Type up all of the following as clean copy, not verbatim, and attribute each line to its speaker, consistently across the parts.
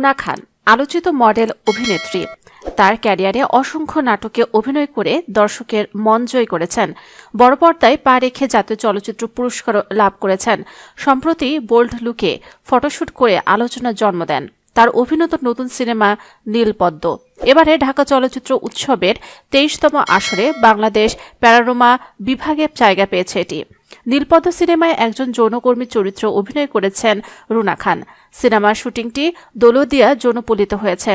Speaker 1: রুনা খান আলোচিত মডেল অভিনেত্রী। তার ক্যারিয়ারে অসংখ্য নাটকে অভিনয় করে দর্শকের মন জয় করেছেন। বড় পর্দায় পা রেখে জাতীয় চলচ্চিত্র পুরস্কার লাভ করেছেন। সম্প্রতি বোল্ড লুকে ফটোশুট করে আলোচনার জন্ম দেন তার অভিনীত নতুন সিনেমা নীলপদ্ম। এবারে ঢাকা চলচ্চিত্র উৎসবের ২৩তম আসরে বাংলাদেশ প্যানোরামা বিভাগে জায়গা পেয়েছে এটি। নীলপদ্ম সিনেমায় একজন যৌনকর্মী চরিত্রে অভিনয় করেছেন রুনা খান। সিনেমার শুটিংটি দৌলতদিয়া যৌনপল্লিত হয়েছে।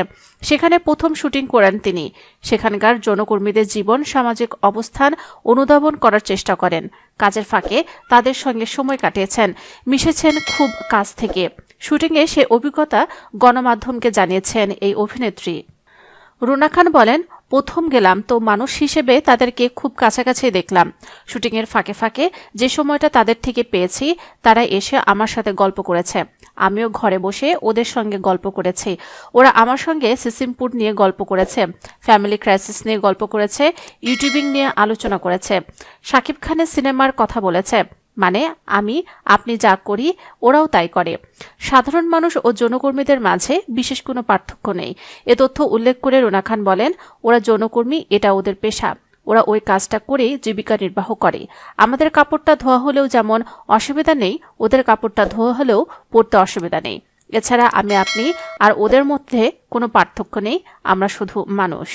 Speaker 1: সেখানে প্রথম শুটিং করেন তিনি। সেখানকার যৌনকর্মীদের জীবন, সামাজিক অবস্থান অনুধাবন করার চেষ্টা করেন। কাজের ফাঁকে তাদের সঙ্গে সময় কাটিয়েছেন, মিশেছেন খুব কাছ থেকে। শুটিংয়ে সে অভিজ্ঞতা গণমাধ্যমকে জানিয়েছেন এই অভিনেত্রী। রুনা খান বলেন, প্রথম গেলাম তো মানুষ হিসেবে তাদেরকে খুব কাছাকাছি দেখলাম। শুটিংয়ের ফাঁকে ফাঁকে যে সময়টা তাদের থেকে পেয়েছি, তারা এসে আমার সাথে গল্প করেছে। আমিও ঘরে বসে ওদের সঙ্গে গল্প করেছি। ওরা আমার সঙ্গে সিসিমপুর নিয়ে গল্প করেছে, ফ্যামিলি ক্রাইসিস নিয়ে গল্প করেছে, ইউটিউবিং নিয়ে আলোচনা করেছে, শাকিব খানের সিনেমার কথা বলেছে। মানে আপনি যা করি ওরাও তাই করে। সাধারণ মানুষ ও যৌনকর্মীদের মাঝে বিশেষ কোনো পার্থক্য নেই। এ তথ্য উল্লেখ করে রুনা খান বলেন, ওরা যৌনকর্মী, এটা ওদের পেশা। ওরা ওই কাজটা করে জীবিকা নির্বাহ করে। আমাদের কাপড়টা ধোয়া হলেও যেমন অসুবিধা নেই, ওদের কাপড়টা ধোয়া হলেও পরতে অসুবিধা নেই। এছাড়া আপনি আর ওদের মধ্যে কোনো পার্থক্য নেই, আমরা শুধু মানুষ।